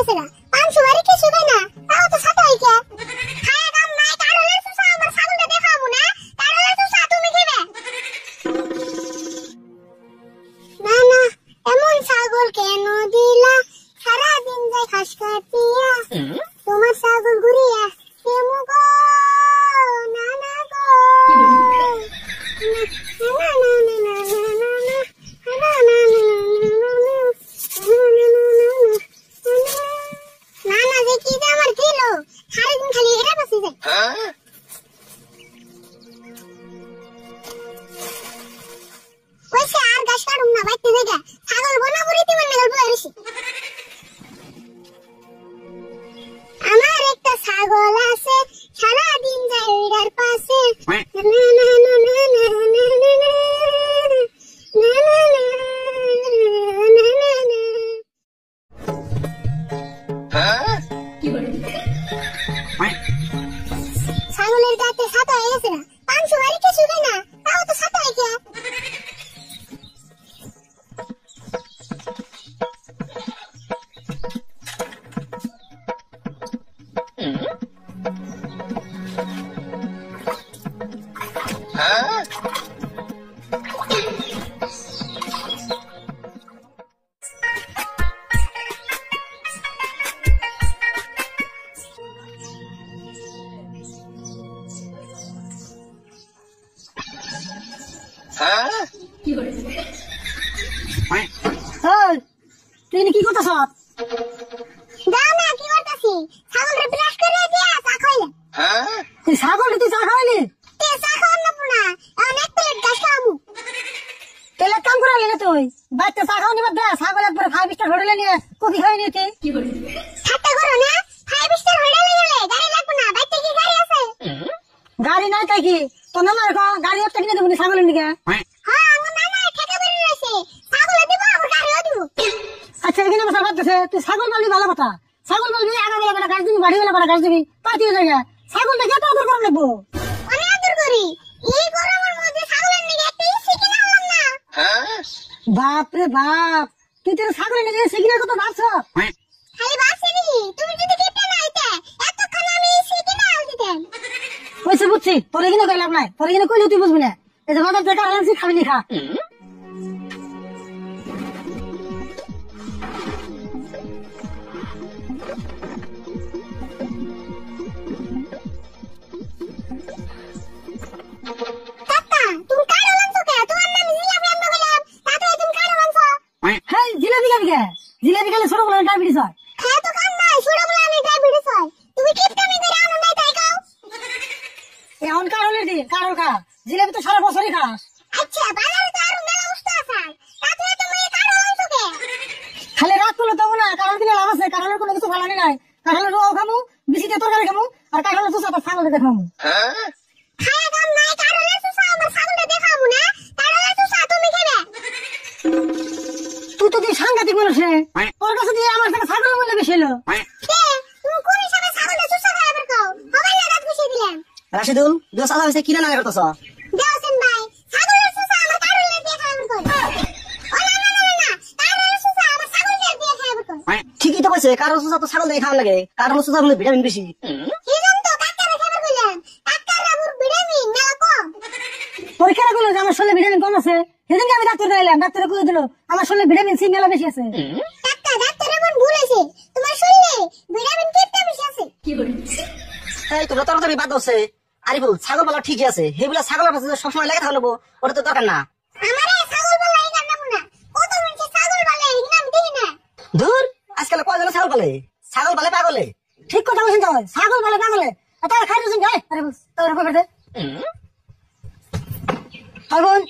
গেছে না পান সুপারি কিছু খাই না তাও তো ছাতা হইছে খায়া কাম নাই কারণের সুসা আমার ছাগলটা দেখাবো না কারণের সুসা তুমি খাবে না না এমন ছাগল কেন দিলা সারা দিন যাই ঘাস কাটিয়া তোমার ছাগল ঘুরিয়া কেমু গো না না গো না না না না আমার একটা ছাগল আছে সারা দিন যায় ওইটার পাশে ছাগলের গাতে ছাতা হয়ে গেছে না পান সুপারি কিছু খাই না তাও তো ছাতা হয়েছে তুই কি করতেছ? দাও না কি করতেছি ছাগলরে ব্রাশ করে দিয়া চা খাইলে তুই ছাগলকে তুই চা খাওয়াইলি? তে চা খাওয়ার না পুনা অনেক প্লেট ঘাস খাওয়ামু তেলে কাম করালি না তুই বাচ্চা চা খাওয়ানি বাদ দে ছাগল একবার 5 স্টার হোটেলে নিয়ে কফি খাওয়াই নিতে ঠাট্টা করো না 5 স্টার হোটেলে গেলে গাড়ি লাগবে না বাইতে কি গাড়ি আছে গাড়ি নাই তাই কি তোর নানা গাড়ি একটা কিনে দেবনি ছাগলের নিকে হ্যাঁ আমার নানা ঠেকা বেরি রইছে ছাগলে দিব আর গাড়িও দিব আচ্ছা এখানে বসা বাদ দে তুই ছাগল বলবি ভালো কথা ছাগল বলবি আগা বেলা বেলা গাছ দিবি বাড়ি বেলা বেলা গাছ দিবি পাতি হয়ে যায় ছাগলটা কত আদর করে নেবো অনেক আদর করি এই গরমের মধ্যে ছাগলের নিকে একটা ইসি কিনা হলাম না বাপ রে বাপ তুই তোর ছাগলের নিকে সিগনাল কত ভাবছ খালি বাসেনি তুমি যদি কিপটা না আইতে এতক্ষণ আমি ইসি কিনা আল দিতাম কইছে বুঝছি তোর এখানে কইলাম নাই তোর এখানে কইলে তুই বুঝবি না এই যে মাদার দেখা আনছি খাবি নি খা কাকা তুমি কাড়ো লানছো কে তোমার নাম জিলাপি আমরা বললাম তাতে তুমি কাড়ো লানছো হ্যাঁ জিলাপি খাবি কে জিলাপি খেলে ছোট বলে ডায়াবেটিস হয় খায় তো কাম নাই ছোট বলে আমি ডায়াবেটিস হয় তুমি কিপটামি করে আনো নাই তাই খাও এখন কারণের দিন কারণ খা জিলাপি তো সারা বছরই খাস আচ্ছা বাজারে তো আর মেলা বস্তু আছে তাতে তুমি কাড়ো লানছো কে খালি রাত করলে তো না কারণ কিনে লাভ আছে কারণের কোনো কিছু ভালো নাই কারণের রোগ খামু বিচিতে তরকারি খামু আর কারণের তো সাথে ছাগল দেখামু খায় কাম নাই কারণের সুসা আমার ছাগলটা দেখাবো না কারণের সুসা তুমি খাবে তুই তো তুই সাংঘাতিক মানুষ রে ওর কাছে দিয়ে আমার থেকে ছাগল মূল্য বেশি হলো কে তুমি কোন হিসাবে ছাগলটা সুসা খায় বের খাও সবাই না রাত খুশি দিলেন রাশিদুল দোষ আলা হইছে কিনা না করতেছ দেওছেন ভাই ছাগলের সুসা আমার কারণের দিয়ে খায় বের কর ও না না না না কারণের সুসা আমার ছাগলের দিয়ে খায় বের কর ঠিকই তো কইছে কারণ সুসা তো ছাগল দিয়ে খাওয়া লাগে কারণ সুসা বলে ভিটামিন বেশি এইজন তো কাকারে খাবার কইলেন কাকার আবুর ভিটামিন মেলা কম পরীক্ষা করলো যে আমার শরীরে ভিটামিন কম আছে সেদিনকে আমি ডাক্তার এলাম ডাক্তারে কয়ে দিল আমার শরীরে ভিটামিন সি মেলা বেশি আছে কাকা ডাক্তার এমন ভুল হইছে তোমার শরীরে ভিটামিন কিপটা বেশি আছে এই তোমরা তরকারি বাদ দছে আরিফুল ছাগল বলা ঠিকই আছে হেগুলা ছাগলের পাশে সবসময় লেগে থাকবো ওটা তো দরকার না আমারে ছাগল বলা এই গান্না মুনা কত মানুষ ছাগল বলে এই নাম দেখি না দূর আজকাল কয়জন ছাগল বলে পাগলে ঠিক কথা বলছেন তো ছাগল বলে পাগলে তার খাই দিয়েছেন গায়ে আরে তোর উপর দে আগুন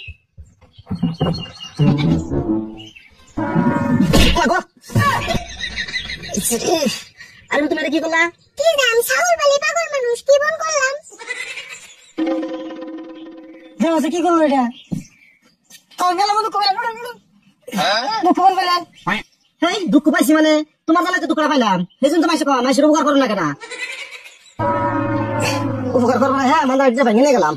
আরে তুমি এটা কি করলা কি নাম ছাগল বলে পাগল মানুষ কি বল করলাম যে কি করলো এটা তোর গেল মতো কইলা দুঃখ বলবেন এই দুঃখ পাইছি মানে তোমার জ্বালাতে দুঃখ পাইলাম সেজন্য তো মাইসের উপকার করো না কেনা উপকার করবো না হ্যাঁ মাথা ভেঙে গেলাম